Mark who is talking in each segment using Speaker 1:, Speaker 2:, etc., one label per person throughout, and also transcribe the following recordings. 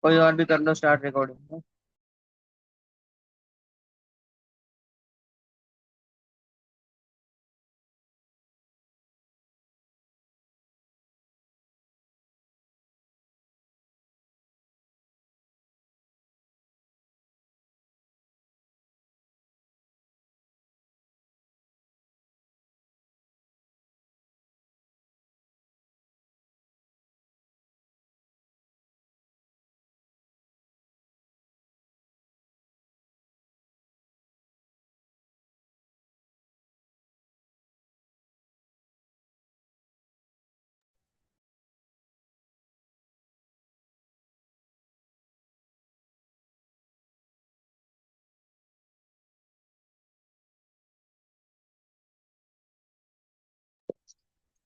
Speaker 1: कोई और भी कर लो स्टार्ट रिकॉर्डिंग।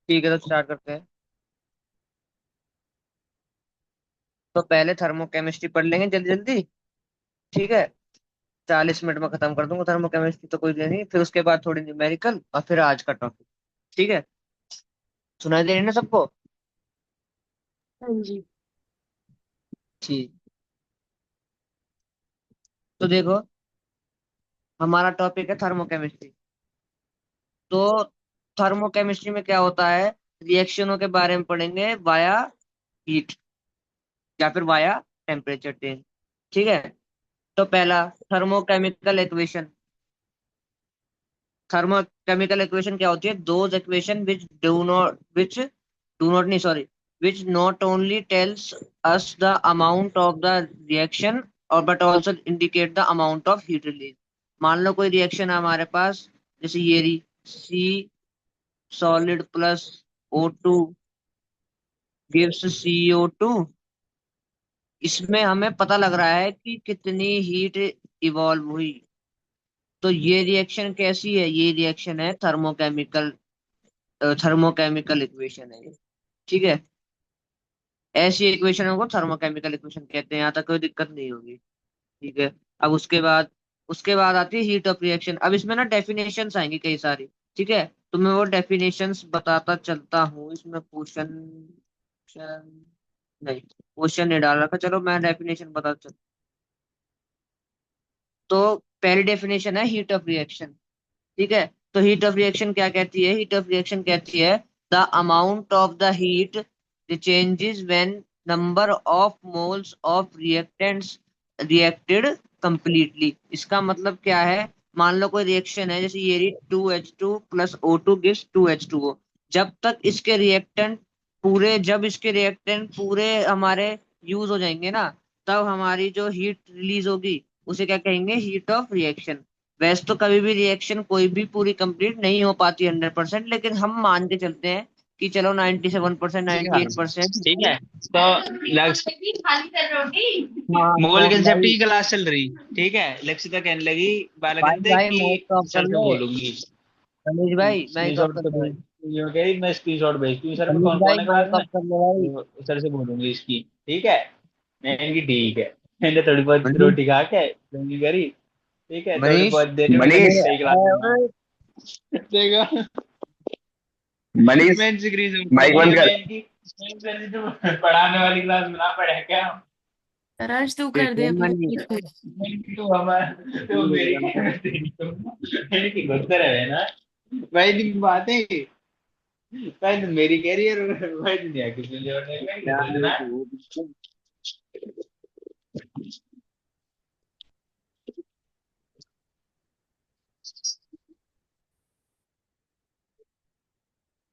Speaker 1: ठीक है तो स्टार्ट करते हैं। तो पहले थर्मोकेमिस्ट्री पढ़ लेंगे जल्दी जल्दी। ठीक है। 40 मिनट में खत्म कर दूंगा थर्मोकेमिस्ट्री, तो कोई नहीं, फिर उसके बाद थोड़ी न्यूमेरिकल और फिर आज का टॉपिक। ठीक है। सुनाई दे रही है ना सबको?
Speaker 2: हाँ जी।
Speaker 1: ठीक। तो देखो, हमारा टॉपिक है थर्मोकेमिस्ट्री। तो थर्मोकेमिस्ट्री में क्या होता है, रिएक्शनों के बारे में पढ़ेंगे वाया हीट या फिर वाया टेम्परेचर चेंज। ठीक है। तो पहला, थर्मोकेमिकल इक्वेशन। थर्मोकेमिकल इक्वेशन क्या होती है? Those equation which do not नहीं sorry which not only tells us the amount of the reaction और but also indicate the amount of heat release. मान लो कोई रिएक्शन है हमारे पास, जैसे ये रही, सी solid plus O2 gives CO2। इसमें हमें पता लग रहा है कि कितनी हीट इवॉल्व हुई। तो ये रिएक्शन कैसी है? ये रिएक्शन है थर्मोकेमिकल, थर्मोकेमिकल इक्वेशन है ये। ठीक है। ऐसी इक्वेशन को थर्मोकेमिकल इक्वेशन कहते हैं, यहाँ तक कोई दिक्कत नहीं होगी। ठीक है। अब उसके बाद आती है हीट ऑफ रिएक्शन। अब इसमें ना डेफिनेशंस आएंगी कई सारी। ठीक है। तो मैं वो डेफिनेशंस बताता चलता हूँ। इसमें क्वेश्चन नहीं, क्वेश्चन नहीं डाल रखा, चलो मैं डेफिनेशन बताता चलता। तो पहली डेफिनेशन है हीट ऑफ रिएक्शन। ठीक है। तो हीट ऑफ रिएक्शन क्या कहती है? हीट ऑफ रिएक्शन कहती है the amount of the heat changes when number of moles of reactants reacted completely. इसका मतलब क्या है? मान लो कोई रिएक्शन है, जैसे ये रही 2H2 plus O2 gives 2H2O। जब तक इसके रिएक्टेंट जब इसके रिएक्टेंट पूरे हमारे यूज हो जाएंगे ना, तब हमारी जो हीट रिलीज होगी उसे क्या कहेंगे? Heat of reaction. वैसे तो कभी भी रिएक्शन कोई भी पूरी कंप्लीट नहीं हो पाती 100%, लेकिन हम मान के चलते हैं कि चलो 97%,
Speaker 2: ठीक है
Speaker 1: 98%।
Speaker 2: ठीक है। तो लक्ष्य
Speaker 1: हाँ
Speaker 2: मोल
Speaker 1: कौन
Speaker 2: कंसेप्ट
Speaker 1: भाई?
Speaker 2: की क्लास चल रही। ठीक है, लक्ष्य कहने लगी
Speaker 1: भाई
Speaker 2: बालकंदे
Speaker 1: भाई
Speaker 2: की
Speaker 1: माइक ऑफ कर
Speaker 2: सर से
Speaker 1: लो।
Speaker 2: बोलूंगी।
Speaker 1: रमेश भाई माइक ऑफ
Speaker 2: स्क्रीनशॉट
Speaker 1: कर
Speaker 2: तो
Speaker 1: लो भाई।
Speaker 2: ये कह रही मैं स्क्रीनशॉट भेजती हूँ सर पे,
Speaker 1: रमेश
Speaker 2: कौन कौन
Speaker 1: भाई
Speaker 2: है क्लास
Speaker 1: माइक
Speaker 2: में।
Speaker 1: ऑफ कर लो भाई।
Speaker 2: तो सर से बोलूंगी इसकी। ठीक है। मैंने इनकी ठीक है। मैंने थोड़ी बहुत
Speaker 1: मनीष
Speaker 2: रोटी खा के लूंगी करी। ठीक है, थोड़ी
Speaker 1: मनीष
Speaker 2: बहुत देर में
Speaker 1: मनीष
Speaker 2: सही क्लास में
Speaker 1: ओए,
Speaker 2: देखो।
Speaker 3: मनीष
Speaker 2: मैं स्क्रीनशॉट
Speaker 3: माइक
Speaker 2: भेजी
Speaker 3: बंद
Speaker 2: है
Speaker 3: कर।
Speaker 2: मैं इनकी। जो पढ़ाने वाली क्लास में ना पढ़े क्या।
Speaker 4: रश तू कर दे
Speaker 1: ठीक
Speaker 4: अपने
Speaker 1: मनीष।
Speaker 4: पीछे।
Speaker 2: तो हमारा तो मेरी मेरी की घुसते रहे ना। भाई की बातें। भाई तो मेरी कैरियर भाई दुनिया की जोड़ने में
Speaker 1: यार ये
Speaker 2: सोचना।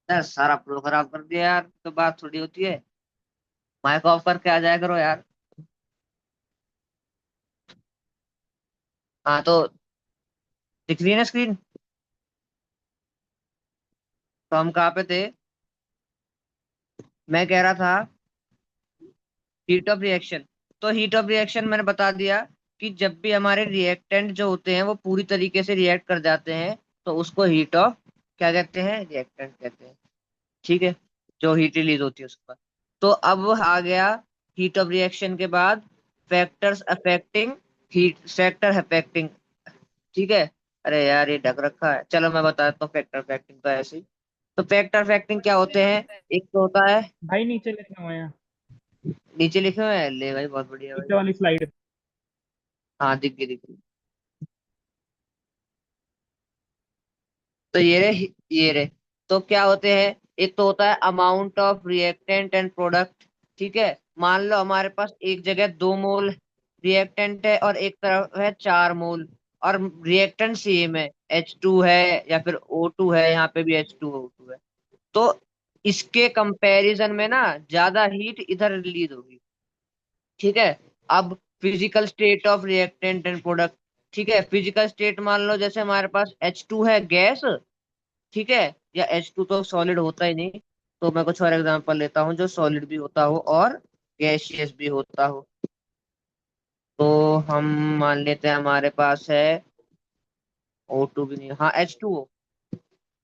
Speaker 1: तो यार सारा प्रो खराब कर दिया यार, तो बात थोड़ी होती है। माइक ऑफ करके आ जाया करो यार। हाँ तो दिख रही है ना स्क्रीन? तो हम कहाँ पे थे? मैं कह रहा था हीट ऑफ रिएक्शन। तो हीट ऑफ रिएक्शन मैंने बता दिया कि जब भी हमारे रिएक्टेंट जो होते हैं वो पूरी तरीके से रिएक्ट कर जाते हैं, तो उसको हीट ऑफ क्या कहते हैं? रिएक्टेंट कहते हैं। ठीक है। जो हीट रिलीज होती है उसका। तो अब आ गया हीट ऑफ रिएक्शन के बाद factors affecting heat, factor affecting. ठीक है। अरे यार ये ढक रखा है, चलो मैं बताता हूँ फैक्टर अफेक्टिंग का ऐसे ही। तो फैक्टर अफेक्टिंग क्या होते हैं? एक तो होता है
Speaker 5: भाई नीचे लेके आओ यहाँ।
Speaker 1: नीचे लिखे हुए हैं, ले भाई बहुत बढ़िया भाई।
Speaker 5: नीचे वाली स्लाइड।
Speaker 1: हाँ दिख गई, दिख गई। तो ये रे तो क्या होते हैं, एक तो होता है amount of reactant and product. ठीक है, मान लो हमारे पास एक जगह 2 मोल रिएक्टेंट है और एक तरफ है 4 मोल, और रिएक्टेंट सेम है, H2 है या फिर O2 है, यहाँ पे भी H2O2 है। तो इसके कंपैरिजन में ना ज्यादा हीट इधर रिलीज होगी। ठीक है। अब physical state of reactant and product. ठीक है, फिजिकल स्टेट मान लो जैसे हमारे पास H2 है गैस, ठीक है, या H2 तो सॉलिड होता ही नहीं, तो मैं कुछ और एग्जांपल लेता हूँ जो सॉलिड भी होता हो और गैसियस भी होता हो। तो हम मान लेते हैं हमारे पास है O2 भी नहीं, हाँ H2O।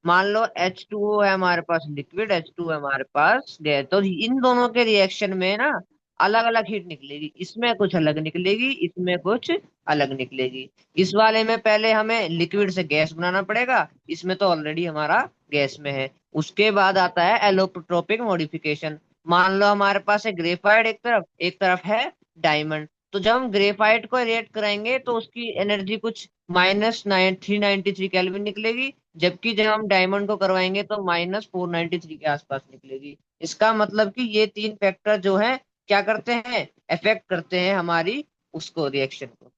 Speaker 1: मान लो H2O है हमारे पास लिक्विड, H2 है हमारे पास गैस, तो इन दोनों के रिएक्शन में ना अलग अलग हीट निकलेगी, इसमें कुछ अलग निकलेगी, इसमें कुछ अलग निकलेगी। इस वाले में पहले हमें लिक्विड से गैस बनाना पड़ेगा, इसमें तो ऑलरेडी हमारा गैस में है। उसके बाद आता है एलोट्रोपिक मॉडिफिकेशन। मान लो हमारे पास है ग्रेफाइट एक तरफ है डायमंड। तो जब हम ग्रेफाइट को रिएक्ट कराएंगे तो उसकी एनर्जी कुछ -393 केल्विन निकलेगी, जबकि जब हम डायमंड को करवाएंगे तो -493 के आसपास निकलेगी। इसका मतलब कि ये 3 फैक्टर जो है क्या करते हैं, अफेक्ट करते हैं हमारी उसको रिएक्शन को,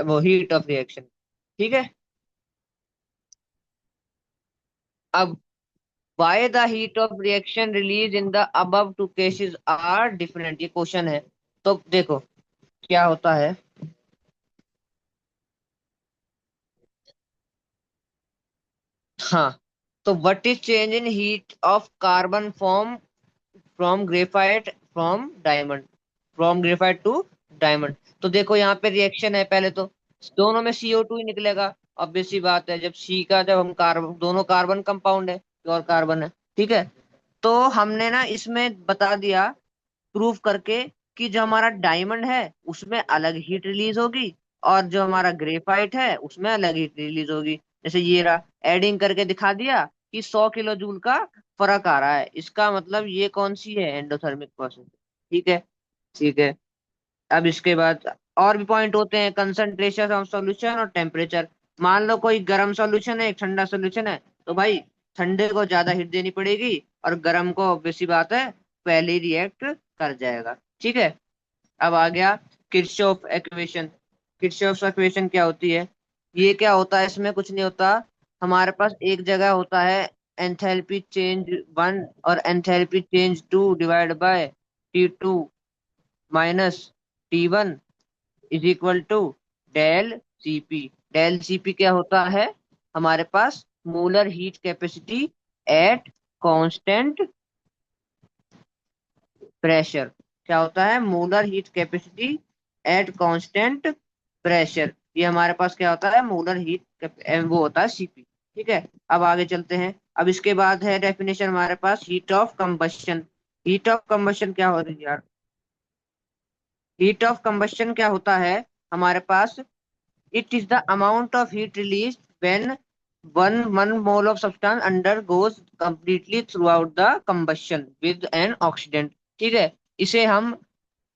Speaker 1: वो हीट ऑफ रिएक्शन। ठीक है। अब why the heat of reaction release in the above two cases are different, ये क्वेश्चन है। तो देखो क्या होता है। हाँ, तो what is change in heat of carbon form from graphite from diamond, from graphite to diamond. तो देखो यहाँ पे रिएक्शन है, पहले तो दोनों में CO2 ही निकलेगा। ऑब्वियस सी बात है, जब सी का जब हम कार्बन, दोनों कार्बन कंपाउंड है, प्योर कार्बन है। ठीक है। तो हमने ना इसमें बता दिया प्रूव करके कि जो हमारा डायमंड है उसमें अलग हीट रिलीज होगी, और जो हमारा ग्रेफाइट है उसमें अलग हीट रिलीज होगी। जैसे ये रहा, एडिंग करके दिखा दिया कि 100 किलो जूल का फर्क आ रहा है, इसका मतलब ये कौन सी है, एंडोथर्मिक प्रोसेस। ठीक है। ठीक है। अब इसके बाद और भी पॉइंट होते हैं, कंसंट्रेशन ऑफ सॉल्यूशन और टेम्परेचर। मान लो कोई गर्म सॉल्यूशन है, एक ठंडा सॉल्यूशन है, तो भाई ठंडे को ज्यादा हीट देनी पड़ेगी और गर्म को obvious सी बात है पहले ही रिएक्ट कर जाएगा। ठीक है। अब आ गया किरचॉफ इक्वेशन। किरचॉफ इक्वेशन क्या होती है, ये क्या होता है, इसमें कुछ नहीं होता। हमारे पास एक जगह होता है एंथैल्पी चेंज 1 और enthalpy change 2 divide by T2 minus T1 is equal to del Cp। Del Cp क्या होता है, हमारे पास molar heat capacity at constant pressure. क्या होता है, molar heat capacity at constant pressure. ये हमारे पास क्या होता है, मोलर हीट वो होता है Cp। ठीक है। अब आगे चलते हैं। अब इसके बाद है डेफिनेशन हमारे पास heat of combustion. Heat of combustion क्या हो रही है यार, हीट ऑफ कंबशन क्या होता है हमारे पास, it is the amount of heat released when one mole of substance undergoes completely throughout the combustion with an oxidant। ठीक है। इसे हम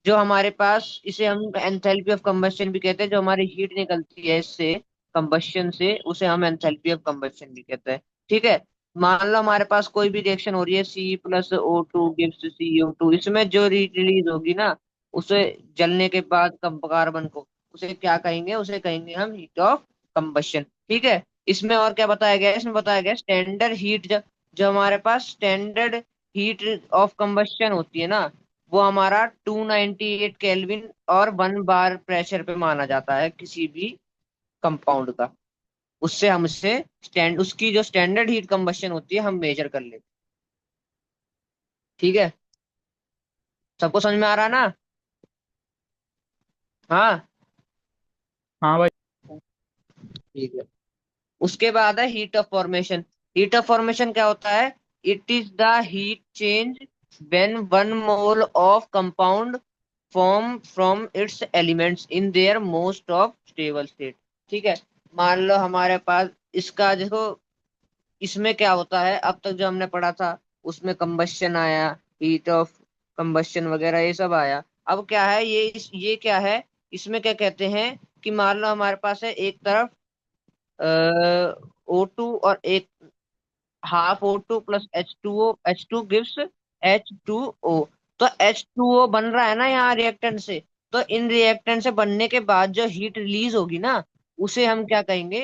Speaker 1: जो हमारे पास इसे हम एंथैल्पी ऑफ कंबशन भी कहते हैं, जो हमारी हीट निकलती है इससे कंबशन से, उसे हम एंथैल्पी ऑफ कंबशन भी कहते हैं। ठीक है। मान लो हमारे पास कोई भी रिएक्शन हो रही है, C+O2 गिव्स CO2, इसमें जो रिलीज होगी ना, उसे जलने के बाद कार्बन को, उसे क्या कहेंगे, उसे कहेंगे हम हीट ऑफ कंबशन। ठीक है। इसमें और क्या बताया गया है, इसमें बताया गया स्टैंडर्ड हीट, जो हमारे पास स्टैंडर्ड हीट ऑफ कंबशन होती है ना, वो हमारा 298 केल्विन और 1 बार प्रेशर पे माना जाता है किसी भी कंपाउंड का। उससे हम उससे उसकी जो स्टैंडर्ड हीट कंबशन होती है हम मेजर कर लेते हैं। ठीक है। सबको समझ में आ रहा है ना। हाँ।
Speaker 5: हाँ भाई।
Speaker 1: ठीक है। उसके बाद है heat of formation. Heat of formation क्या होता है, it is the heat change when 1 mole of compound form from it's elements in their most of stable state. ठीक है। मान लो हमारे पास इसका देखो, इसमें क्या होता है, अब तक जो हमने पढ़ा था उसमें कंबशन आया, हीट ऑफ कंबस्शन वगैरह ये सब आया। अब क्या है ये क्या है, इसमें क्या कहते हैं कि मान लो हमारे पास है एक तरफ O2 और एक half O2 plus H2O, H2 gives H2O। तो H2O बन रहा है ना यहाँ रिएक्टेंट से। तो इन रिएक्टेंट से बनने के बाद जो हीट रिलीज होगी ना, उसे हम क्या कहेंगे,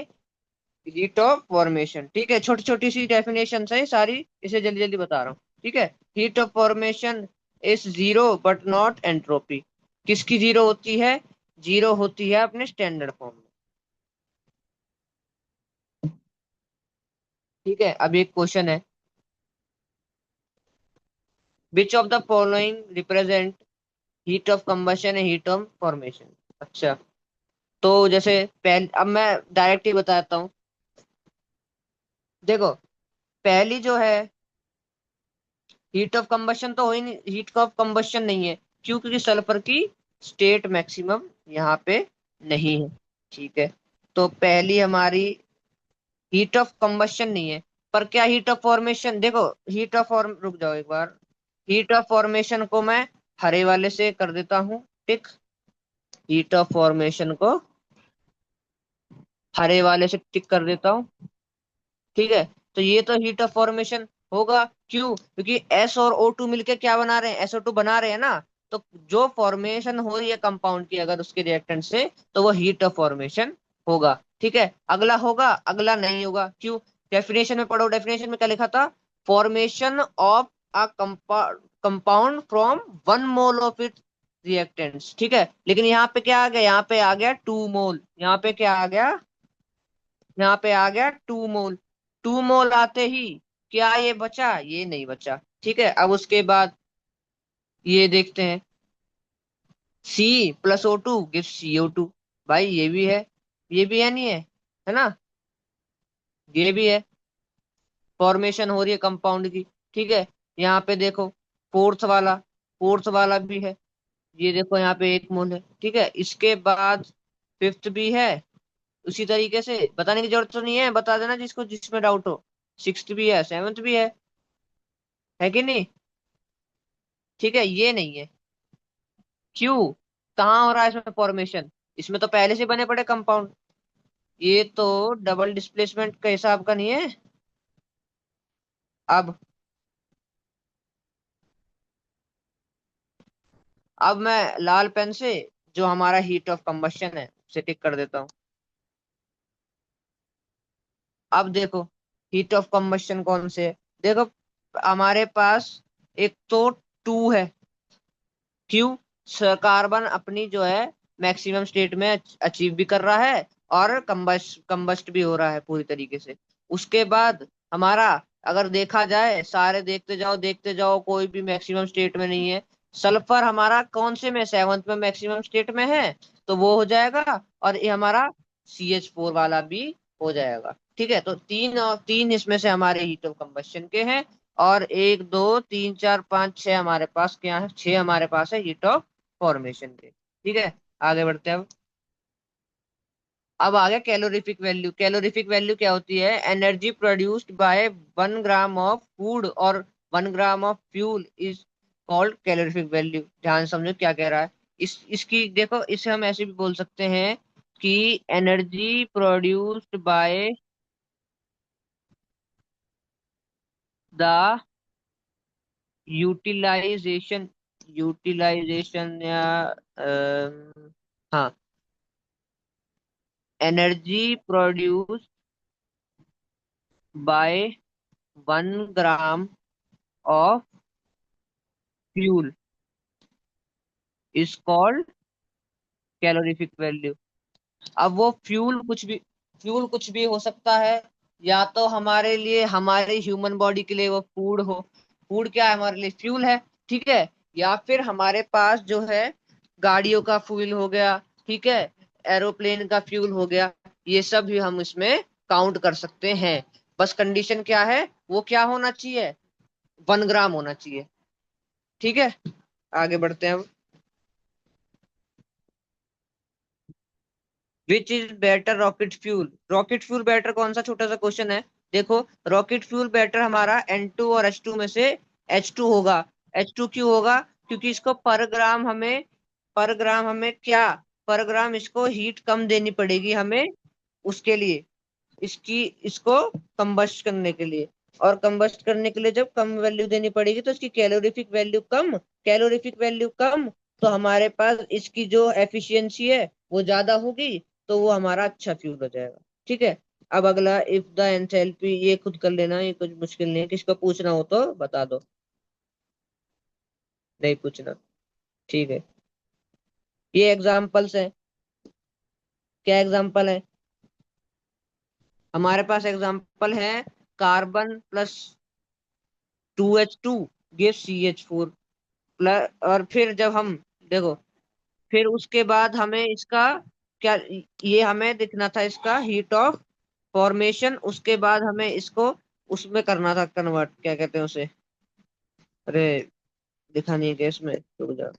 Speaker 1: हीट ऑफ फॉर्मेशन। ठीक है, छोटी छोटी सी डेफिनेशन है सारी, इसे जल्दी जल्दी बता रहा हूँ। ठीक है, heat of formation is zero but not entropy. किसकी जीरो होती है, जीरो होती है अपने स्टैंडर्ड फॉर्म में। ठीक है, अब एक क्वेश्चन है, which of the following represent heat of combustion है हीट ऑफ फॉर्मेशन। अच्छा, तो जैसे पहले, अब मैं डायरेक्ट ही बताता हूँ। देखो, पहली जो है हीट ऑफ कंबशन तो हो ही नहीं, हीट ऑफ कंबशन नहीं है। क्यों? क्योंकि सल्फर की स्टेट मैक्सिमम यहाँ पे नहीं है। ठीक है, तो पहली हमारी हीट ऑफ कंबशन नहीं है। पर क्या हीट ऑफ फॉर्मेशन, देखो हीट ऑफ फॉर्म, रुक जाओ एक बार, हीट ऑफ फॉर्मेशन को मैं हरे वाले से कर देता हूँ टिक, हीट ऑफ फॉर्मेशन को हरे वाले से टिक कर देता हूँ। ठीक है, तो ये तो हीट ऑफ फॉर्मेशन होगा। क्यों? क्योंकि एस और O2 मिलके क्या बना रहे हैं, SO2 बना रहे हैं ना। तो जो फॉर्मेशन हो रही है कंपाउंड की अगर उसके रिएक्टेंट से, तो वो हीट ऑफ फॉर्मेशन होगा। ठीक है, अगला होगा, अगला नहीं होगा। क्यों? डेफिनेशन में पढ़ो, डेफिनेशन में क्या लिखा था, formation of a compound from 1 mole of it reactants. ठीक है, लेकिन यहाँ पे क्या आ गया, यहाँ पे आ गया 2 मोल। यहाँ पे क्या आ गया, यहाँ पे आ गया 2 मोल। 2 मोल आते ही क्या ये बचा, ये नहीं बचा। ठीक है, अब उसके बाद ये देखते हैं, C+O2 गिव्स CO2। भाई ये भी है, ये भी है, नहीं है ना, ये भी है, फॉर्मेशन हो रही है कंपाउंड की। ठीक है, यहाँ पे देखो फोर्थ वाला भी है, ये देखो यहाँ पे 1 मोल है। ठीक है, इसके बाद फिफ्थ भी है, उसी तरीके से बताने की जरूरत तो नहीं है, बता देना जिसको जिसमें डाउट हो। सिक्स्थ भी है, सेवन्थ भी है कि नहीं। ठीक है, ये नहीं है। क्यों? कहाँ हो रहा है इसमें फॉर्मेशन, इसमें तो पहले से बने पड़े कंपाउंड। ये तो डबल डिस्प्लेसमेंट का हिसाब का नहीं है। अब अब मैं लाल पेन से जो हमारा हीट ऑफ कंबशन है उसे टिक कर देता हूँ। अब देखो हीट ऑफ कंबशन कौन से है, देखो हमारे पास एक तो 2 है। क्यों? कार्बन अपनी जो है मैक्सिमम स्टेट में अचीव भी कर रहा है और कंबस्ट भी हो रहा है पूरी तरीके से। उसके बाद हमारा अगर देखा जाए, सारे देखते जाओ कोई भी मैक्सिमम स्टेट में नहीं है। सल्फर हमारा कौन से में, सेवंथ में मैक्सिमम स्टेट में है, तो वो हो जाएगा। और ये हमारा CH4 वाला भी हो जाएगा। ठीक है, तो तीन और तीन इसमें से हमारे हीट ऑफ कंबशन के हैं। और 1 2 3 4 5 6 हमारे पास क्या है, 6 हमारे पास है हीट ऑफ फॉर्मेशन के। ठीक है, आगे बढ़ते हैं। अब आ गया कैलोरीफिक वैल्यू। कैलोरीफिक वैल्यू क्या होती है, energy produced bye 1 gram of food और 1 gram of fuel is called calorific value. ध्यान समझो क्या कह रहा है। इसकी देखो, इसे हम ऐसे भी बोल सकते हैं कि energy produced by the utilization, utilization या हाँ, energy produce by 1 gram of fuel is called calorific value. अब वो फ्यूल कुछ भी हो सकता है, या तो हमारे लिए, हमारे ह्यूमन बॉडी के लिए वो फूड हो, फूड क्या है हमारे लिए, फ्यूल है। ठीक है, या फिर हमारे पास जो है गाड़ियों का फ्यूल हो गया। ठीक है, एरोप्लेन का फ्यूल हो गया, ये सब भी हम इसमें काउंट कर सकते हैं। बस कंडीशन क्या है, वो क्या होना चाहिए, 1 ग्राम होना चाहिए। ठीक है, आगे बढ़ते हैं हम। Which is better rocket fuel, rocket fuel better कौन सा, छोटा सा क्वेश्चन है। देखो, रॉकेट फ्यूल बेटर हमारा N2 और H2 में से H2 होगा। H2 क्यों होगा? क्योंकि इसको पर ग्राम हमें क्या, पर ग्राम इसको हीट कम देनी पड़ेगी हमें, उसके लिए, इसको कंबस्ट करने के लिए। और कंबस्ट करने के लिए जब कम वैल्यू देनी पड़ेगी तो इसकी कैलोरीफिक वैल्यू कम, तो हमारे पास इसकी जो एफिशिएंसी है वो ज्यादा होगी, तो वो हमारा अच्छा फ्यूल हो जाएगा। ठीक है। अब अगला, इफ द एंथैल्पी, ये खुद कर लेना, ये कुछ मुश्किल नहीं है, किसको पूछना हो तो बता दो, नहीं पूछना। ठीक है। ये एग्जाम्पल्स है, क्या एग्जाम्पल है हमारे पास? एग्जाम्पल है, carbon plus 2H2 give CH4 plus, और फिर जब हम देखो, फिर उसके बाद हमें इसका क्या, ये हमें दिखना था इसका हीट ऑफ फॉर्मेशन, उसके बाद हमें इसको उसमें करना था कन्वर्ट, क्या कहते हैं उसे, अरे दिखा नहीं है गैस में, रुक जा।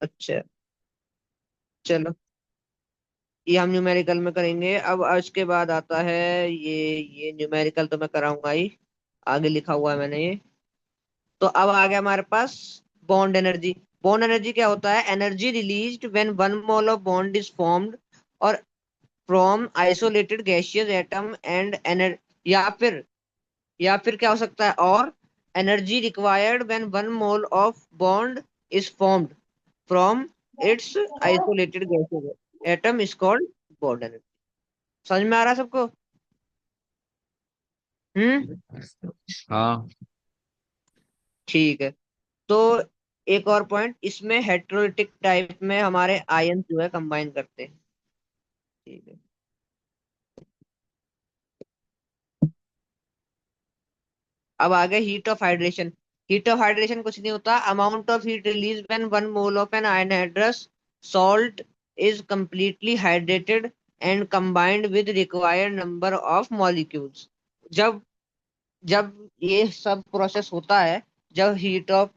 Speaker 1: अच्छा, चलो, ये हम न्यूमेरिकल में करेंगे। अब इसके बाद आता है ये न्यूमेरिकल तो मैं कराऊंगा ही, आगे लिखा हुआ है मैंने ये। तो अब आ गया हमारे पास बॉन्ड एनर्जी। बॉन्ड एनर्जी क्या होता है? Energy released when one mole of bond is formed और from isolated gaseous atom and एनर, या फिर क्या हो सकता है, और energy required when one mole of bond is formed from its isolated gaseous atom is called bond energy. समझ में आ रहा है सबको? हम्म।
Speaker 3: हाँ।
Speaker 1: ठीक है। तो एक और पॉइंट, इसमें हेटेरोलिटिक टाइप में हमारे आयन जो है कंबाइन करते हैं। ठीक है। अब आ गया heat of hydration. Heat of hydration कुछ नहीं होता, amount of heat release when one mole of an anhydrous salt is completely hydrated and combined with required number of molecules. जब जब ये सब प्रोसेस होता है, जब हीट ऑफ,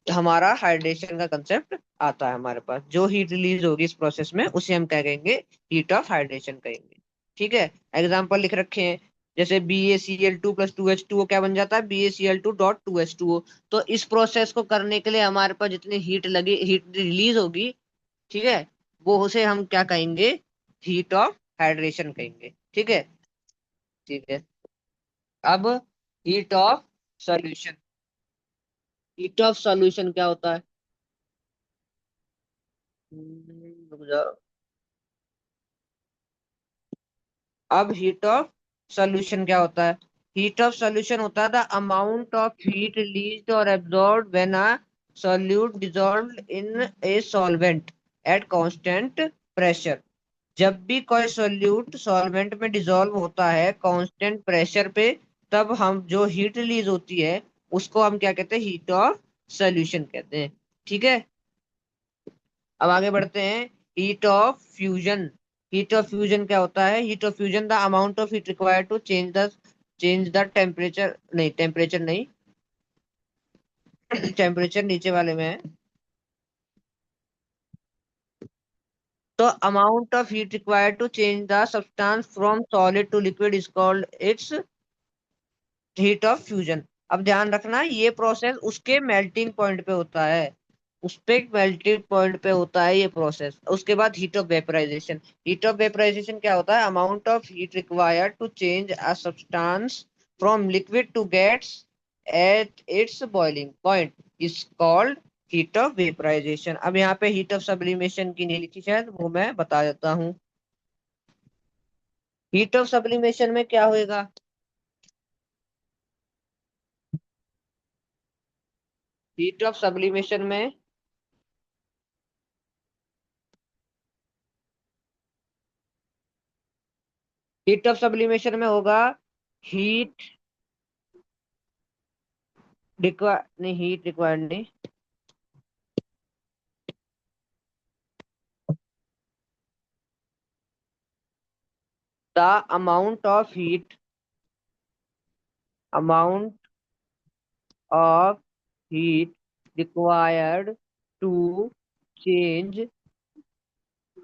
Speaker 1: हमारा हाइड्रेशन का कंसेप्ट आता है हमारे पास, जो हीट रिलीज होगी इस प्रोसेस में उसे हम क्या कहेंगे? हीट ऑफ हाइड्रेशन कहेंगे। ठीक है। एग्जाम्पल लिख रखे हैं, जैसे BaCl2 + 2H2O क्या बन जाता है? BaCl2.2H2O। तो इस प्रोसेस को करने के लिए हमारे पास जितनी हीट रिलीज होगी, ठीक है, वो उसे हम क्या कहेंगे? हीट ऑफ हाइड्रेशन कहेंगे। ठीक है। ठीक है। अब heat of solution. Heat of solution क्या होता है? रुक जाओ। अब हीट ऑफ सॉल्यूशन क्या होता है? हीट ऑफ सॉल्यूशन होता है the amount of heat released और absorbed when a solute dissolved in a solvent at constant pressure. जब भी कोई सॉल्यूट सॉल्वेंट में डिसॉल्व होता है कांस्टेंट प्रेशर पे, तब हम जो हीट रिलीज होती है उसको हम क्या कहते हैं? हीट ऑफ सॉल्यूशन कहते हैं। ठीक है। अब आगे बढ़ते हैं, heat of fusion. Heat of fusion क्या होता है? Heat of fusion the amount of heat required to change the temperature, नहीं टेम्परेचर नहीं, टेम्परेचर नीचे वाले में है। तो amount of heat required to change the substance from solid to liquid is called its heat of fusion. अब ध्यान रखना, ये प्रोसेस उसके मेल्टिंग पॉइंट पे होता है, उस पे मेल्टिंग पॉइंट पे होता है ये प्रोसेस। उसके बाद heat of vaporization. Heat of vaporization क्या होता है? Amount of heat required to change a substance from liquid to gas at its boiling point is called heat of vaporization. अब यहाँ पे हीट ऑफ सब्लिमेशन की नहीं लिखी शायद, वो मैं बता देता हूँ। हीट ऑफ सब्लिमेशन में क्या होएगा? हीट ऑफ सब्लिमेशन में, हीट ऑफ सब्लिमेशन में होगा हीट रिक्वायर, नहीं हीट रिक्वायर्ड नहीं, the amount of heat, amount of heat required to change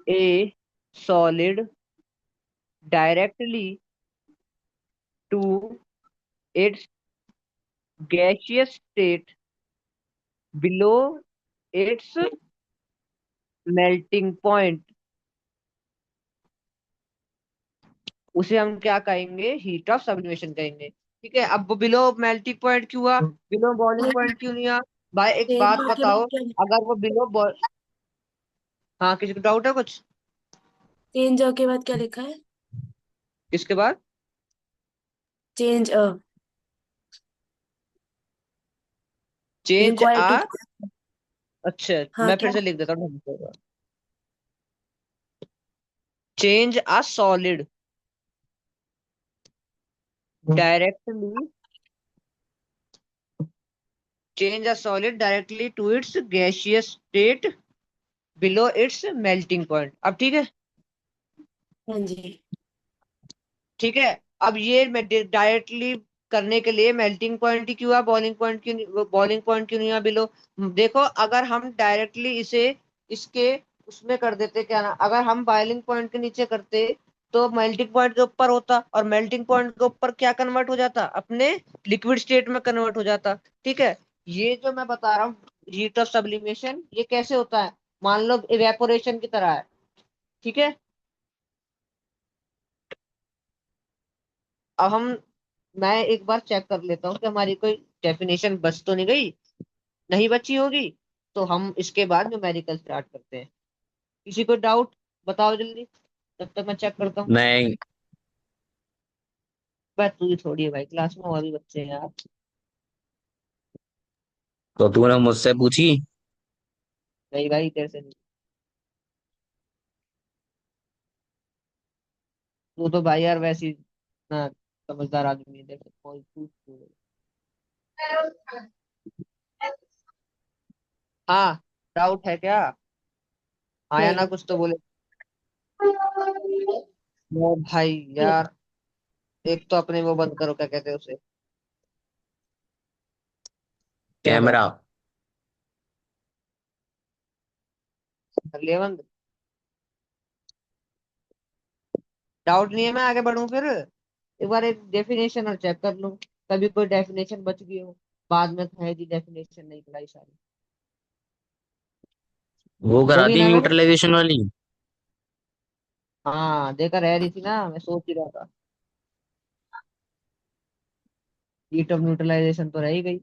Speaker 1: a solid directly to its gaseous state below its melting point, उसे हम क्या कहेंगे? Heat of sublimation कहेंगे। ठीक है, अब वो बिलो मेल्टिंग पॉइंट क्यों हुआ, बिलो बॉइलिंग पॉइंट क्यों नहीं हुआ? भाई एक
Speaker 4: चेंज
Speaker 1: बात
Speaker 4: के
Speaker 1: बताओ,
Speaker 4: बाद क्या?
Speaker 1: अगर वो बिलो हाँ, किसी को डाउट है कुछ?
Speaker 4: चेंज के बाद क्या लिखा है?
Speaker 1: किसके बाद?
Speaker 4: Change
Speaker 1: change
Speaker 4: required
Speaker 1: a,
Speaker 4: to.
Speaker 1: अच्छा
Speaker 4: हाँ
Speaker 1: मैं फिर
Speaker 4: क्या?
Speaker 1: से लिख देता हूँ। Change a solid directly, change a solid directly to its gaseous state below its melting point। अब ठीक है?
Speaker 4: हाँ जी।
Speaker 1: ठीक है, अब ये डायरेक्टली करने के लिए मेल्टिंग पॉइंट ही क्यों हुआ, बॉइलिंग पॉइंट क्यों, बॉइलिंग पॉइंट क्यों नहीं हुआ बिलो? देखो, अगर हम डायरेक्टली इसे इसके उसमें कर देते, क्या ना, अगर हम बॉइलिंग पॉइंट के नीचे करते तो मेल्टिंग पॉइंट के ऊपर होता, और मेल्टिंग पॉइंट के ऊपर क्या कन्वर्ट हो जाता? अपने लिक्विड स्टेट में कन्वर्ट हो जाता। ठीक है, ये जो मैं बता रहा हूँ हीट ऑफ सब्लिमेशन, ये कैसे होता है? मान लो इवेपोरेशन की तरह है। ठीक है, अब हम मैं एक बार चेक कर लेता हूँ कि हमारी कोई डेफिनेशन बच तो नहीं गई, नहीं बची होगी, तो हम इसके बाद न्यूमेरिकल स्टार्ट करते हैं। किसी को डाउट? बताओ जल्दी, तब तक मैं चेक करता हूँ।
Speaker 3: नहीं।
Speaker 1: बस तू ही थोड़ी है भाई, क्लास में और भी बच्चे हैं यार।
Speaker 3: तो तूने मुझसे पूछी?
Speaker 1: नहीं भाई, तेरे से नहीं। तू तो भाई यार वैसी ना, समझदार आदमी है, देख कोई पूछ तू। हाँ, डाउट है क्या? आया ना
Speaker 4: नहीं।
Speaker 1: कुछ तो बोले। वो भाई यार, एक तो अपने वो बंद करो, क्या कहते हैं उसे, कैमरा।
Speaker 3: कैमरा।
Speaker 1: कर लिया बंद? डाउट नहीं है, मैं आगे बढ़ूं फिर? एक बार एक डेफिनेशन और चेक कर लूं, कभी कोई डेफिनेशन बच गई हो, बाद में है जी डेफिनेशन नहीं पढ़ाई सारी।
Speaker 3: वो करा
Speaker 1: होगी
Speaker 3: दी
Speaker 1: ना मैंने?
Speaker 3: न्यूट्रलाइजेशन वाली।
Speaker 1: हाँ, देखा रह रही थी ना, मैं सोच ही रहा था। हीट ऑफ न्यूट्रलाइजेशन तो रह ही गई,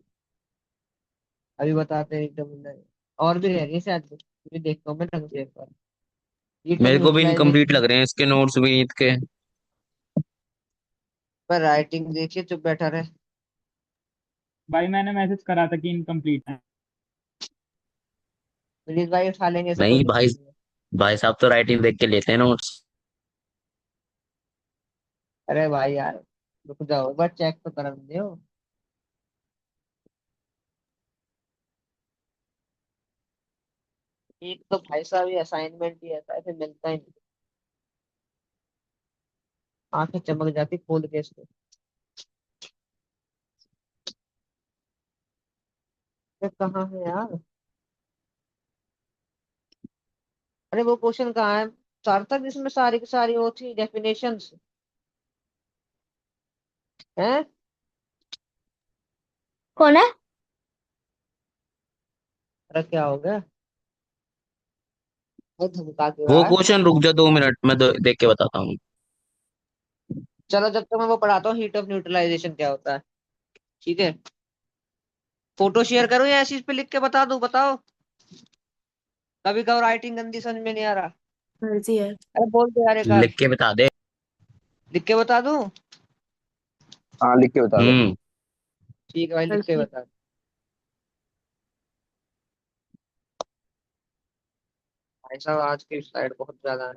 Speaker 1: अभी बताते हैं हीट ऑफ न्यूट्रलाइजेशन। और भी रह रही है शायद, भी देखता हूँ मैं ढंग से एक बार। हीट ऑफ
Speaker 3: मेरे को भी इनकम्प्लीट
Speaker 1: न्यूट्रलाइजेशन
Speaker 3: लग रहे हैं इसके नोट्स विनीत के।
Speaker 1: पर राइटिंग देखिए, चुप बैठा रहे।
Speaker 5: भाई मैंने मैसेज करा था कि इनकम्प्लीट है।
Speaker 1: प्लीज भाई, उठा लेंगे, ऐसा कोई
Speaker 3: नहीं
Speaker 1: दिक्कत
Speaker 3: भाई,
Speaker 1: नहीं है।
Speaker 3: भाई साहब तो राइटिंग देख के लेते हैं नोट्स।
Speaker 1: अरे भाई यार, रुक जाओ, एक बार चेक तो कर दो। एक तो भाई साहब ये असाइनमेंट ही ऐसा है, फिर मिलता ही नहीं। आंखें चमक जाती खोल के इसको। ये कहाँ है यार? अरे वो क्वेश्चन कहाँ है सार्थक, जिसमें सारी की सारी वो थी डेफिनेशंस हैं?
Speaker 6: कौन है?
Speaker 1: अरे क्या हो गया? वो धमका क्यों
Speaker 3: वो
Speaker 1: रहा है?
Speaker 3: क्वेश्चन रुक जा 2 मिनट, मैं देख के बताता हूँ।
Speaker 1: चलो, जब तक मैं वो पढ़ाता हूँ हीट ऑफ न्यूट्रलाइजेशन क्या होता है। ठीक है, फोटो शेयर करूँ या ऐसी पे लिख के बता दूं? बताओ, कभी कभार राइटिंग गंदी समझ में नहीं आ रहा।
Speaker 4: मर्जी है।
Speaker 1: अरे बोल दो यार एक बार,
Speaker 3: लिख के बता दे।
Speaker 1: लिख के बता दूं?
Speaker 3: हाँ, लिख के बता दे।
Speaker 1: ठीक है भाई, लिख के
Speaker 4: मर्जी।
Speaker 1: बता। भाई साहब आज की स्लाइड बहुत ज्यादा है।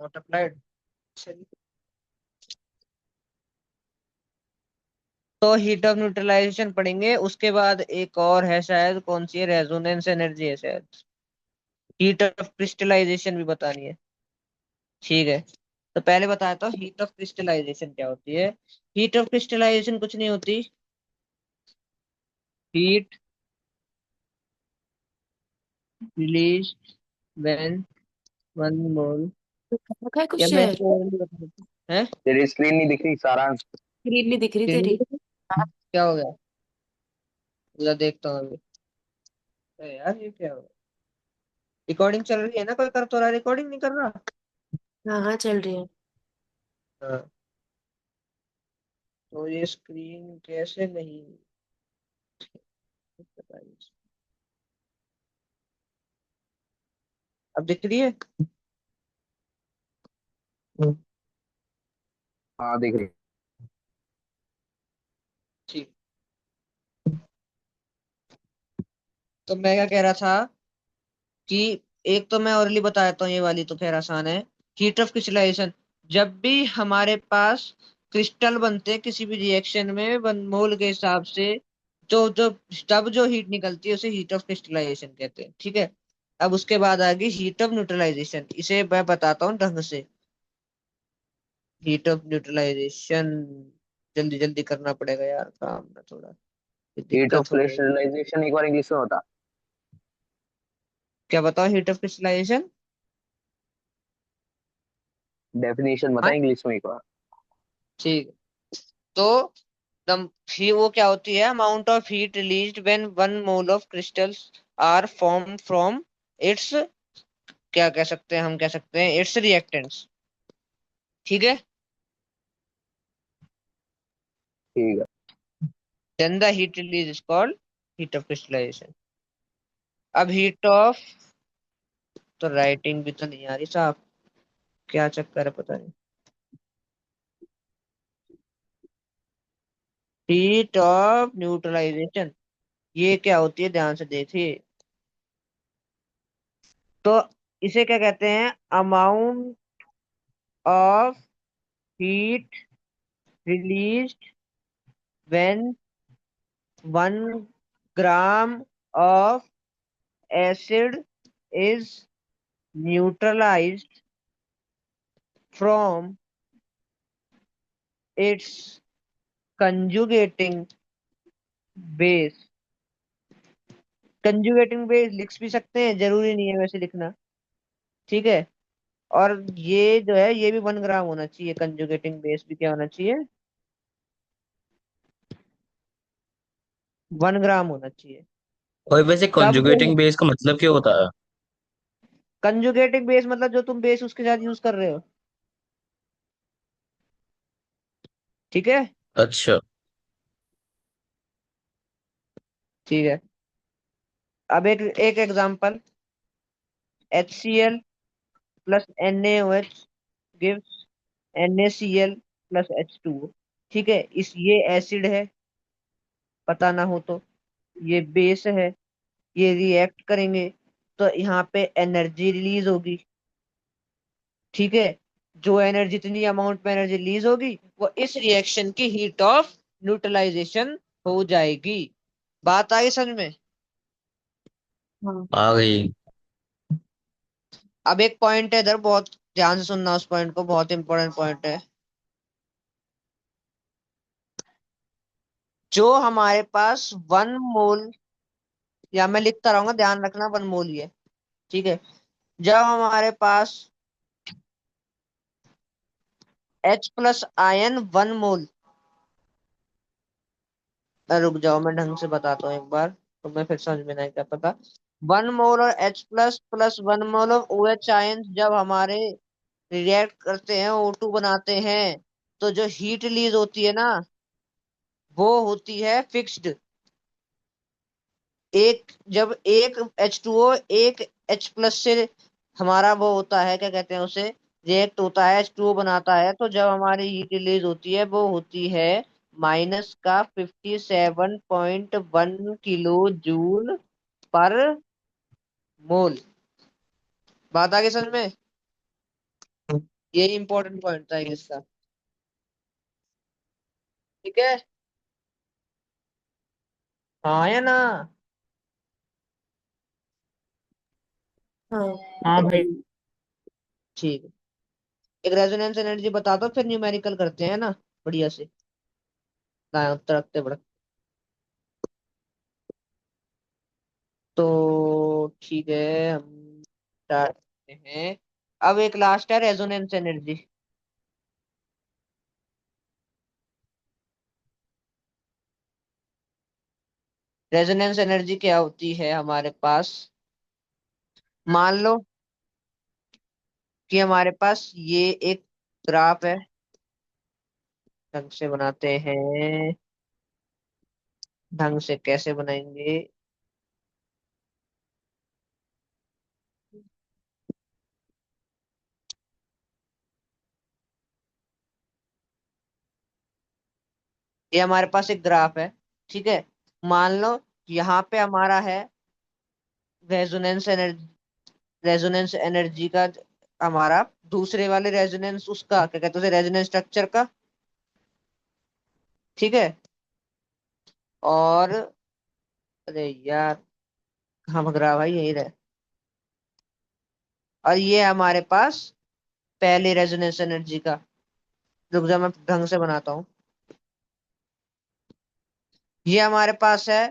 Speaker 1: Not applied. तो हीट ऑफ न्यूट्रलाइजेशन पढ़ेंगे, उसके बाद एक और है शायद, कौन सी है, रेजोनेंस एनर्जी है शायद, हीट ऑफ क्रिस्टलाइजेशन भी बतानी है। ठीक है, तो पहले बताता हूँ हीट ऑफ क्रिस्टलाइजेशन क्या होती है। हीट ऑफ क्रिस्टलाइजेशन कुछ नहीं होती, हीट रिलीज व्हेन वन मोल,
Speaker 4: रखा है
Speaker 1: या मैं
Speaker 4: क्वेश्चन।
Speaker 1: इसको और भी बता देता हूँ। हैं?
Speaker 3: तेरी स्क्रीन नहीं दिख रही सारांश?
Speaker 4: स्क्रीन नहीं दिख रही
Speaker 1: क्यों नहीं
Speaker 4: तेरी।
Speaker 1: दिख रहा? क्या हो गया? पूरा देखता हूँ अभी। अरे यार ये क्या हो गया? रिकॉर्डिंग चल रही है ना, कोई कर तो रहा, रिकॉर्डिंग नहीं कर रहा।
Speaker 4: हाँ हाँ चल रही है।
Speaker 1: हाँ, तो ये स्क्रीन कैसे नहीं पता है। अब दिख रही है?
Speaker 3: हाँ दिख रही।
Speaker 1: ठीक, तो मैं क्या कह रहा था कि एक तो मैं औरली बता देता हूँ, ये वाली तो खैर आसान है। हीट ऑफ क्रिस्टलाइजेशन, जब भी हमारे पास क्रिस्टल बनते हैं किसी भी रिएक्शन में वन मोल के हिसाब से, जो जो तब जो हीट निकलती है उसे हीट ऑफ क्रिस्टलाइजेशन कहते हैं। ठीक है, अब उसके बाद आ गई हीट ऑफ न्यूट्रलाइजेशन, इसे मैं बताता हूँ ढंग से। हीट ऑफ न्यूट्रलाइजेशन, जल्दी जल्दी करना पड़ेगा यार काम में थोड़ा, ये
Speaker 3: हीट ऑफ
Speaker 1: दिक्कत हो जाएगी।
Speaker 3: क्रिस्टलाइजेशन एक बार इंग्लिश में होता।
Speaker 1: क्या बताओ हीट ऑफ क्रिस्टलाइजेशन?
Speaker 3: डेफिनेशन बता
Speaker 1: हाँ,
Speaker 3: इंग्लिश में एक बार।
Speaker 1: ठीक है। तो दम ही वो क्या होती है, amount of heat released when one mole of crystals are form from its, क्या कह सकते हैं, हम कह सकते हैं इट्स रिएक्टेंट्स। ठीक है,
Speaker 3: ठीक है।
Speaker 1: Then the heat release is called heat of crystallization. अब हीट ऑफ, तो राइटिंग भी तो नहीं आ रही साहब, क्या चक्कर है पता नहीं। हीट ऑफ न्यूट्रलाइजेशन ये क्या होती है, ध्यान से देखिए। तो इसे क्या कहते हैं, amount of heat released when 1 gram of acid is neutralized from its conjugating base। Conjugating base लिख भी सकते हैं, जरूरी नहीं है वैसे लिखना। ठीक है, और ये जो है ये भी 1 ग्राम होना चाहिए, कंजुगेटिंग बेस भी क्या होना चाहिए, 1 ग्राम होना चाहिए।
Speaker 3: और वैसे
Speaker 1: तब जो
Speaker 3: कॉन्जुगेटिंग बेस का मतलब क्या होता है?
Speaker 1: कंजुगेटिंग बेस मतलब जो तुम बेस उसके साथ यूज कर रहे हो। ठीक है,
Speaker 3: अच्छा।
Speaker 1: ठीक है। अब एक एक example, HCl plus NaOH gives NaCl plus H2O। ठीक है, इस ये एसिड है, पता ना हो तो, ये बेस है, ये रिएक्ट करेंगे तो यहाँ पे एनर्जी रिलीज होगी। ठीक है, जो एनर्जी, जितनी अमाउंट में एनर्जी रिलीज होगी वो इस रिएक्शन की हीट ऑफ न्यूट्रलाइजेशन हो जाएगी। बात आई समझ में?
Speaker 4: हाँ।
Speaker 3: आ गई।
Speaker 1: अब एक पॉइंट है इधर, बहुत ध्यान से सुनना, उस पॉइंट को, बहुत इंपॉर्टेंट पॉइंट है। जो हमारे पास 1 मोल, या मैं लिखता रहूंगा ध्यान रखना, 1 मोल ही है। ठीक है, जब हमारे पास H प्लस आयन 1 मोल, रुक जाओ मैं ढंग से बताता हूँ एक बार, तो मैं फिर समझ में नहीं क्या पता। 1 मोल और H plus plus 1 mole of OH ion जब हमारे रिएक्ट करते हैं, O2 बनाते हैं, तो जो हीट रिलीज होती है ना, वो होती है फिक्स्ड। एक जब एक H2O एक H प्लस से हमारा वो होता है, क्या कहते हैं उसे, रिएक्ट होता है, H2O बनाता है, तो जब हमारी हीट रिलीज होती है वो होती है माइनस का 57.1 किलो जूल पर मोल। बात आगे समझ में? ये इंपॉर्टेंट पॉइंट था इसका। ठीक है, हाँ या ना?
Speaker 4: हाँ।
Speaker 5: हाँ भाई।
Speaker 1: ठीक है, एक रेजोनेंस एनर्जी बता दो, फिर न्यूमेरिकल करते हैं ना, बढ़िया से, दाएं उत्तर रखते बढ़। तो ठीक है, हम स्टार्ट करते हैं। अब एक लास्ट है रेजोनेंस एनर्जी। रेजोनेंस एनर्जी क्या होती है हमारे पास? मान लो कि हमारे पास ये एक ग्राफ है, ढंग से बनाते हैं। ढंग से कैसे बनाएंगे? ये हमारे पास एक ग्राफ है, ठीक है। मान लो यहाँ पे हमारा है रेजोनेंस एनर्जी, रेजोनेंस एनर्जी का हमारा दूसरे वाले रेजोनेंस, उसका क्या कहते हैं, रेजोनेंस स्ट्रक्चर का, ठीक है। और अरे यार, कहाँ भग रहा भाई, यही रहे। और ये हमारे पास पहले रेजोनेंस एनर्जी का, रुक जा मैं ढंग से बनाता हूँ। ये हमारे पास है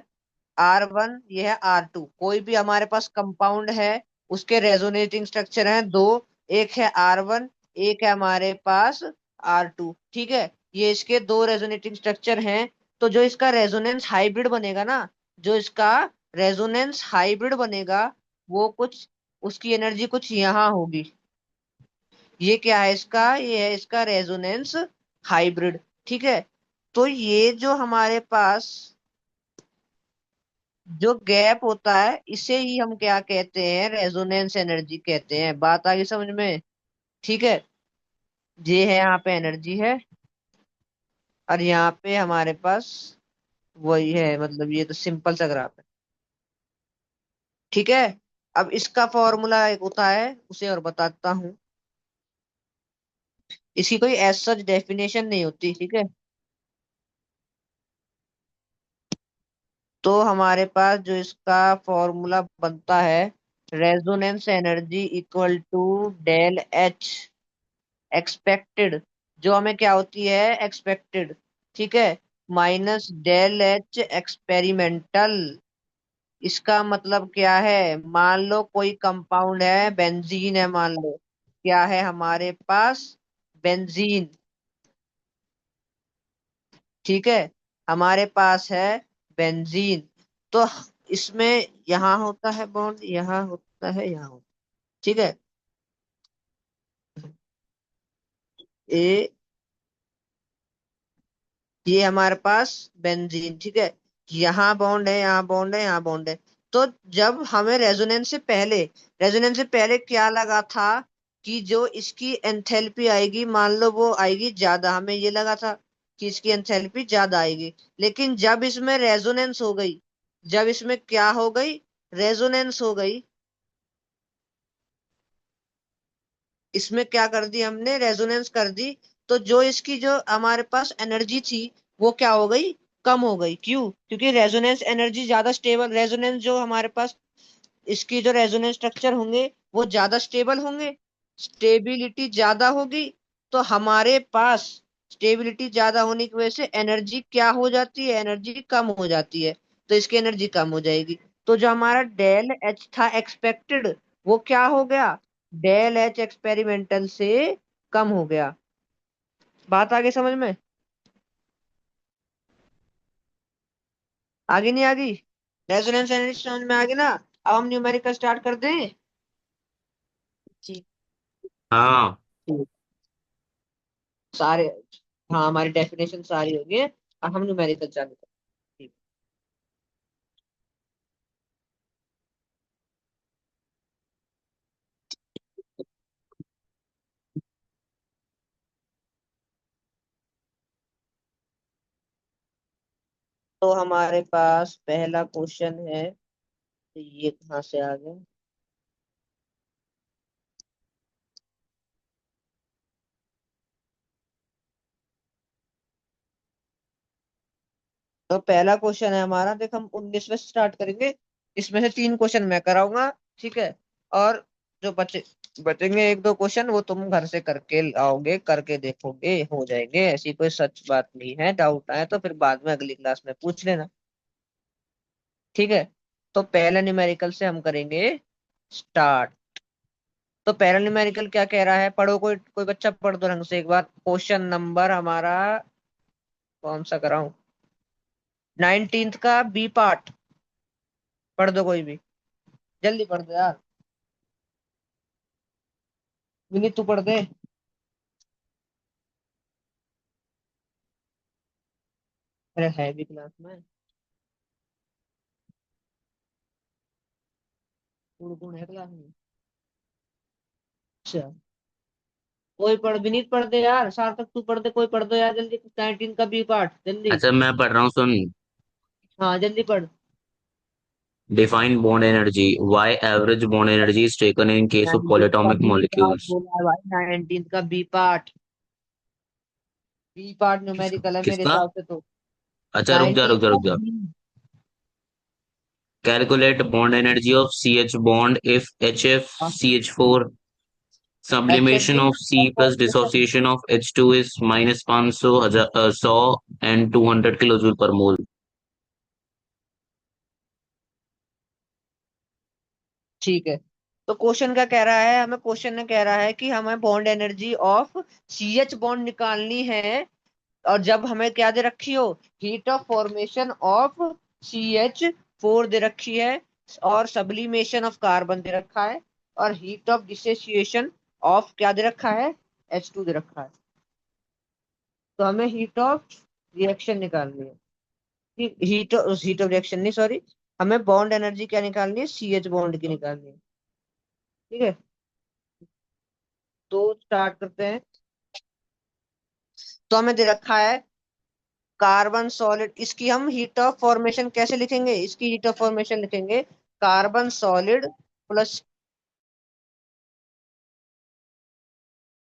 Speaker 1: R1, ये है R2। कोई भी हमारे पास कंपाउंड है, उसके रेजोनेटिंग स्ट्रक्चर हैं दो, एक है R1, एक है हमारे पास R2, ठीक है। ये इसके दो रेजोनेटिंग स्ट्रक्चर हैं। तो जो इसका रेजोनेंस हाइब्रिड बनेगा ना, जो इसका रेजोनेंस हाइब्रिड बनेगा, वो कुछ, उसकी एनर्जी कुछ यहाँ होगी। ये क्या है इसका? ये है इसका रेजोनेंस हाइब्रिड, ठीक है। तो ये जो हमारे पास जो गैप होता है, इसे ही हम क्या कहते हैं? रेजोनेंस एनर्जी कहते हैं। बात आगे समझ में? ठीक है। ये है, यहाँ पे एनर्जी है, और यहाँ पे हमारे पास वही है, मतलब ये तो सिंपल सा ग्राफ है, ठीक है। अब इसका फॉर्मूला एक होता है, उसे और बताता हूँ। इसकी कोई एज सच डेफिनेशन नहीं होती, ठीक है। तो हमारे पास जो इसका फॉर्मूला बनता है, resonance energy equal to del H expected, जो हमें क्या होती है? एक्सपेक्टेड, ठीक है, माइनस डेल एच एक्सपेरिमेंटल। इसका मतलब क्या है? मान लो कोई कंपाउंड है, बेंजीन है, मान लो क्या है हमारे पास? बेंजीन, ठीक है। हमारे पास है बेंजीन। तो इसमें यहाँ होता है बॉन्ड, यहाँ होता है, यहाँ होता है, ठीक है। ए, ये हमारे पास बेंजीन, ठीक है। यहाँ बॉन्ड है, यहाँ बॉन्ड है, यहाँ बॉन्ड है। तो जब हमें रेजोनेंस से पहले क्या लगा था कि जो इसकी एंथैल्पी आएगी, मान लो वो आएगी ज्यादा, हमें ये लगा था कि इसकी एंथैल्पी ज्यादा आएगी। लेकिन जब इसमें रेजोनेंस हो गई, जब इसमें क्या हो गई? रेजोनेंस हो गई। इसमें क्या कर दी हमने? रेजोनेंस कर दी। तो जो इसकी जो हमारे पास एनर्जी थी, वो क्या हो गई? कम हो गई। क्यों? क्योंकि रेजोनेंस एनर्जी ज्यादा स्टेबल, रेजोनेंस जो हमारे पास इसकी जो रेजोनेंस स्ट्रक्चर होंगे, वो ज्यादा स्टेबल होंगे, स्टेबिलिटी ज्यादा होगी। तो हमारे पास स्टेबिलिटी ज्यादा होने की वजह से एनर्जी क्या हो जाती है? एनर्जी कम हो जाती है। तो इसकी एनर्जी कम हो जाएगी। तो जो हमारा डेल एच था एक्सपेक्टेड, वो क्या हो गया? डेल एच एक्सपेरिमेंटल से कम हो गया। बात आगे समझ में? आगे नहीं आ गई? रेजोनेंस एनर्जी समझ में आ गई ना? अब हम न्यूमेरिकल स्टार्ट कर दें।
Speaker 4: जी।
Speaker 3: हाँ।
Speaker 1: सारे, हाँ, हमारी डेफिनेशन सारी हो गई है। अब हम न्यूमेरिकल चालू करते हैं। तो हमारे पास पहला क्वेश्चन है, ये कहाँ से आ गया? तो पहला क्वेश्चन है हमारा, देख हम 19वें से स्टार्ट करेंगे। इसमें से 3 क्वेश्चन मैं कराऊंगा, ठीक है। और जो बचेंगे 1-2 क्वेश्चन वो तुम घर से करके आओगे, करके देखोगे, हो जाएंगे। ऐसी कोई सच बात नहीं है, डाउट आए तो फिर बाद में अगली क्लास में पूछ लेना, ठीक है। तो पहला न्यूमेरिकल से हम करेंगे स्टार्ट। तो पहला न्यूमेरिकल क्या कह रहा है, पढ़ो, कोई कोई बच्चा पढ़ दो ढंग से एक बार। क्वेश्चन नंबर हमारा कौन सा कराऊं, 19th का बी पार्ट पढ़ दो कोई भी, जल्दी पढ़ दो यार। विनीत तू पढ़ दे। अरे है भी क्लास में, कौन कौन है क्लास में? अच्छा, कोई पढ़, विनीत पढ़ दे यार, सार्थक तू पढ़ दे, कोई पढ़ दो यार जल्दी, 19 का बी पार्ट जल्दी।
Speaker 3: अच्छा मैं पढ़ रहा हूँ, सुन।
Speaker 1: हाँ जल्दी पढ़।
Speaker 3: Define bond energy, why average bond energy is taken in case of
Speaker 1: 19 का
Speaker 3: पॉलीटॉमिक
Speaker 1: बी पार्ट
Speaker 3: मॉलिक्यूल्स।
Speaker 1: बोला है भाई, 19 का B part. B part numerical है मेरे
Speaker 3: किसका?
Speaker 1: हिसाब से तो।
Speaker 3: अच्छा रुक जा
Speaker 1: 19
Speaker 3: रुक जा
Speaker 1: का
Speaker 3: रुक जा।
Speaker 1: B.
Speaker 3: Calculate bond energy of C H bond if H F C H four
Speaker 1: H F
Speaker 3: sublimation
Speaker 1: भी
Speaker 3: of C plus dissociation of H2 is minus 500 100 and 200 kilojoule per mole.
Speaker 1: ठीक है। तो क्वेश्चन क्या कह रहा है हमें, क्वेश्चन ने कह रहा है कि हमें bond energy of C H bond निकालनी है। और जब हमें क्या दे रखी हो, heat of formation of CH4 दे रखी है, और सब्लिमेशन ऑफ कार्बन दे रखा है, और हीट ऑफ डिसोसिएशन ऑफ क्या दे रखा है, H2 दे रखा है। तो हमें हीट ऑफ रिएक्शन निकालनी है, हीट हीट ऑफ रिएक्शन नहीं, सॉरी, हमें बॉन्ड एनर्जी क्या निकालनी है, CH बॉन्ड की निकालनी है, ठीक है। तो स्टार्ट करते हैं। तो हमें दे रखा है कार्बन सॉलिड, इसकी हम हीट ऑफ फॉर्मेशन कैसे लिखेंगे, इसकी हीट ऑफ फॉर्मेशन लिखेंगे कार्बन सॉलिड प्लस